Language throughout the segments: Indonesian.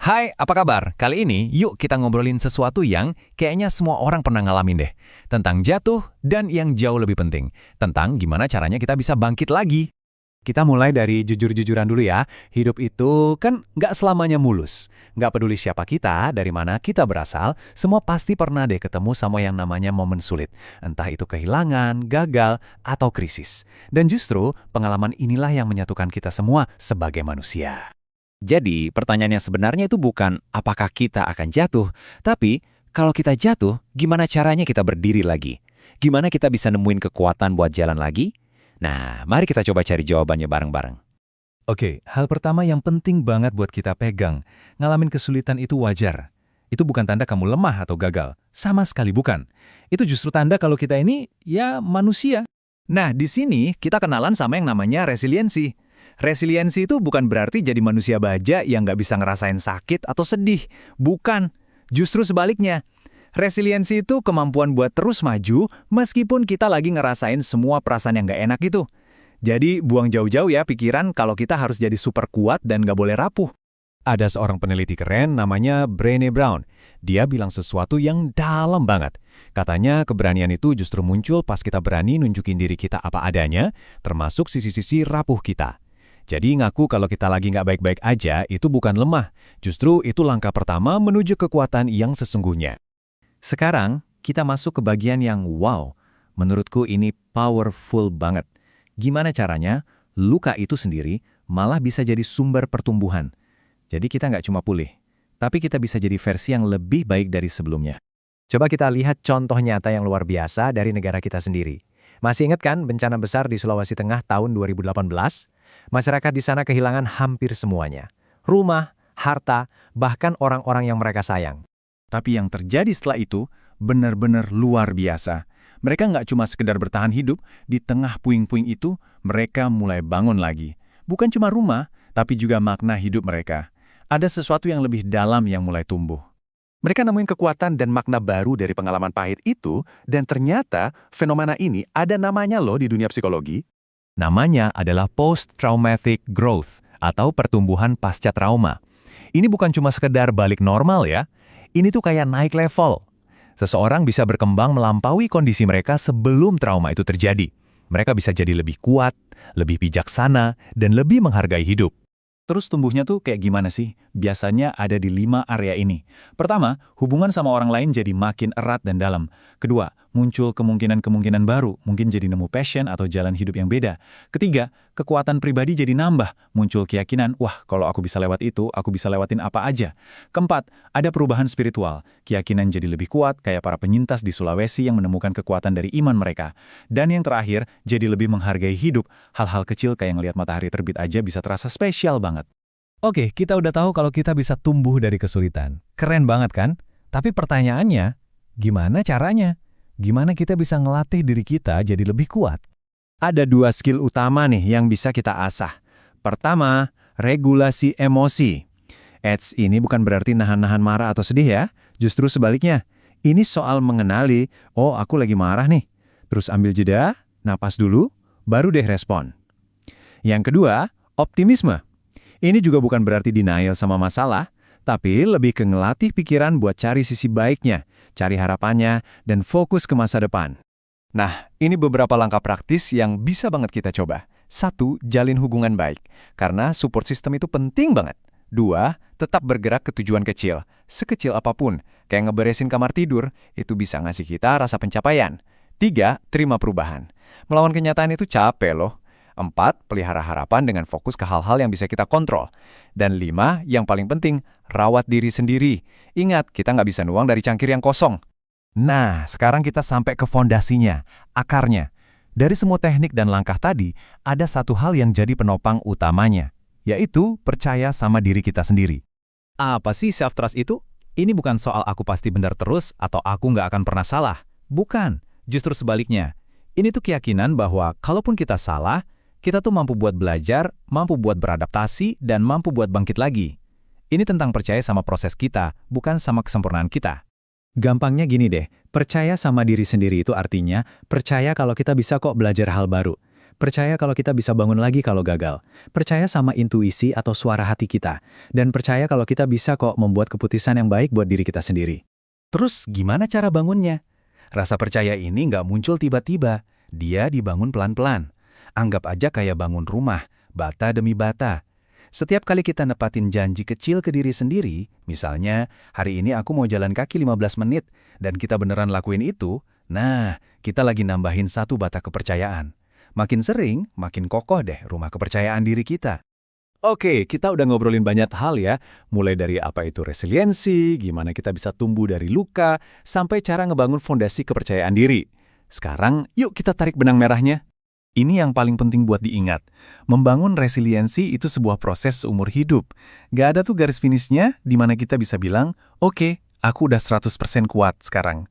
Hai, apa kabar? Kali ini yuk kita ngobrolin sesuatu yang kayaknya semua orang pernah ngalamin deh. Tentang jatuh dan yang jauh lebih penting, tentang gimana caranya kita bisa bangkit lagi. Kita mulai dari jujur-jujuran dulu ya. Hidup itu kan nggak selamanya mulus. Nggak peduli siapa kita, dari mana kita berasal, semua pasti pernah deh ketemu sama yang namanya momen sulit. Entah itu kehilangan, gagal, atau krisis. Dan justru pengalaman inilah yang menyatukan kita semua sebagai manusia. Jadi, pertanyaannya sebenarnya itu bukan apakah kita akan jatuh, tapi kalau kita jatuh, gimana caranya kita berdiri lagi? Gimana kita bisa nemuin kekuatan buat jalan lagi? Nah, mari kita coba cari jawabannya bareng-bareng. Oke, hal pertama yang penting banget buat kita pegang, ngalamin kesulitan itu wajar. Itu bukan tanda kamu lemah atau gagal. Sama sekali bukan. Itu justru tanda kalau kita ini, ya manusia. Nah, di sini kita kenalan sama yang namanya resiliensi. Resiliensi itu bukan berarti jadi manusia baja yang nggak bisa ngerasain sakit atau sedih. Bukan. Justru sebaliknya. Resiliensi itu kemampuan buat terus maju meskipun kita lagi ngerasain semua perasaan yang nggak enak itu. Jadi buang jauh-jauh ya pikiran kalau kita harus jadi super kuat dan nggak boleh rapuh. Ada seorang peneliti keren namanya Brené Brown. Dia bilang sesuatu yang dalam banget. Katanya keberanian itu justru muncul pas kita berani nunjukin diri kita apa adanya, termasuk sisi-sisi rapuh kita. Jadi ngaku kalau kita lagi nggak baik-baik aja itu bukan lemah. Justru itu langkah pertama menuju kekuatan yang sesungguhnya. Sekarang, kita masuk ke bagian yang wow. Menurutku ini powerful banget. Gimana caranya? Luka itu sendiri malah bisa jadi sumber pertumbuhan. Jadi kita nggak cuma pulih, tapi kita bisa jadi versi yang lebih baik dari sebelumnya. Coba kita lihat contoh nyata yang luar biasa dari negara kita sendiri. Masih ingat kan bencana besar di Sulawesi Tengah tahun 2018? Masyarakat di sana kehilangan hampir semuanya. Rumah, harta, bahkan orang-orang yang mereka sayang. Tapi yang terjadi setelah itu benar-benar luar biasa. Mereka nggak cuma sekedar bertahan hidup, di tengah puing-puing itu mereka mulai bangun lagi. Bukan cuma rumah, tapi juga makna hidup mereka. Ada sesuatu yang lebih dalam yang mulai tumbuh. Mereka nemuin kekuatan dan makna baru dari pengalaman pahit itu, dan ternyata fenomena ini ada namanya loh di dunia psikologi. Namanya adalah post-traumatic growth atau pertumbuhan pasca trauma. Ini bukan cuma sekedar balik normal ya. Ini tuh kayak naik level. Seseorang bisa berkembang melampaui kondisi mereka sebelum trauma itu terjadi. Mereka bisa jadi lebih kuat, lebih bijaksana, dan lebih menghargai hidup. Terus tumbuhnya tuh kayak gimana sih? Biasanya ada di 5 area ini. Pertama, hubungan sama orang lain jadi makin erat dan dalam. Kedua, muncul kemungkinan-kemungkinan baru, mungkin jadi nemu passion atau jalan hidup yang beda. Ketiga, kekuatan pribadi jadi nambah, muncul keyakinan, wah kalau aku bisa lewat itu, aku bisa lewatin apa aja. Keempat, ada perubahan spiritual, keyakinan jadi lebih kuat kayak para penyintas di Sulawesi yang menemukan kekuatan dari iman mereka. Dan yang terakhir, jadi lebih menghargai hidup, hal-hal kecil kayak ngelihat matahari terbit aja bisa terasa spesial banget. Oke, kita udah tahu kalau kita bisa tumbuh dari kesulitan. Keren banget kan? Tapi pertanyaannya, gimana caranya? Gimana kita bisa ngelatih diri kita jadi lebih kuat? Ada 2 skill utama nih yang bisa kita asah. Pertama, regulasi emosi. Ini bukan berarti nahan-nahan marah atau sedih ya. Justru sebaliknya. Ini soal mengenali, oh aku lagi marah nih. Terus ambil jeda, napas dulu, baru deh respon. Yang kedua, optimisme. Ini juga bukan berarti denial sama masalah, tapi lebih ke ngelatih pikiran buat cari sisi baiknya, cari harapannya, dan fokus ke masa depan. Nah, ini beberapa langkah praktis yang bisa banget kita coba. 1. Jalin hubungan baik, karena support system itu penting banget. 2. Tetap bergerak ke tujuan kecil, sekecil apapun, kayak ngeberesin kamar tidur, itu bisa ngasih kita rasa pencapaian. 3. Terima perubahan. Melawan kenyataan itu capek loh. 4. Pelihara harapan dengan fokus ke hal-hal yang bisa kita kontrol. Dan 5. Yang paling penting, rawat diri sendiri. Ingat, kita nggak bisa nuang dari cangkir yang kosong. Nah, sekarang kita sampai ke fondasinya, akarnya. Dari semua teknik dan langkah tadi, ada satu hal yang jadi penopang utamanya, yaitu percaya sama diri kita sendiri. Apa sih self-trust itu? Ini bukan soal aku pasti benar terus atau aku nggak akan pernah salah. Bukan, justru sebaliknya. Ini tuh keyakinan bahwa kalaupun kita salah, kita tuh mampu buat belajar, mampu buat beradaptasi, dan mampu buat bangkit lagi. Ini tentang percaya sama proses kita, bukan sama kesempurnaan kita. Gampangnya gini deh, percaya sama diri sendiri itu artinya percaya kalau kita bisa kok belajar hal baru. Percaya kalau kita bisa bangun lagi kalau gagal. Percaya sama intuisi atau suara hati kita. Dan percaya kalau kita bisa kok membuat keputusan yang baik buat diri kita sendiri. Terus gimana cara bangunnya? Rasa percaya ini nggak muncul tiba-tiba. Dia dibangun pelan-pelan. Anggap aja kayak bangun rumah, bata demi bata. Setiap kali kita nepatin janji kecil ke diri sendiri, misalnya, hari ini aku mau jalan kaki 15 menit, dan kita beneran lakuin itu, nah, kita lagi nambahin satu bata kepercayaan. Makin sering, makin kokoh deh rumah kepercayaan diri kita. Oke, kita udah ngobrolin banyak hal ya, mulai dari apa itu resiliensi, gimana kita bisa tumbuh dari luka, sampai cara ngebangun fondasi kepercayaan diri. Sekarang, yuk kita tarik benang merahnya. Ini yang paling penting buat diingat. Membangun resiliensi itu sebuah proses seumur hidup. Gak ada tuh garis finishnya di mana kita bisa bilang, oke, aku udah 100% kuat sekarang.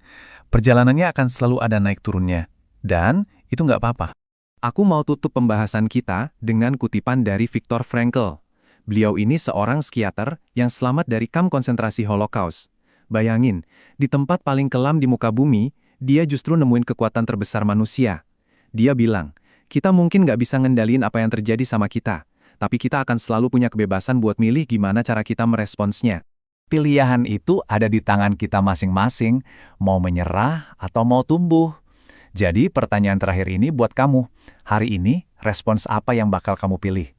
Perjalanannya akan selalu ada naik turunnya. Dan itu nggak apa-apa. Aku mau tutup pembahasan kita dengan kutipan dari Viktor Frankl. Beliau ini seorang psikiater yang selamat dari kamp konsentrasi Holocaust. Bayangin, di tempat paling kelam di muka bumi, dia justru nemuin kekuatan terbesar manusia. Dia bilang, kita mungkin nggak bisa ngendaliin apa yang terjadi sama kita, tapi kita akan selalu punya kebebasan buat milih gimana cara kita meresponsnya. Pilihan itu ada di tangan kita masing-masing, mau menyerah atau mau tumbuh. Jadi pertanyaan terakhir ini buat kamu. Hari ini, respons apa yang bakal kamu pilih?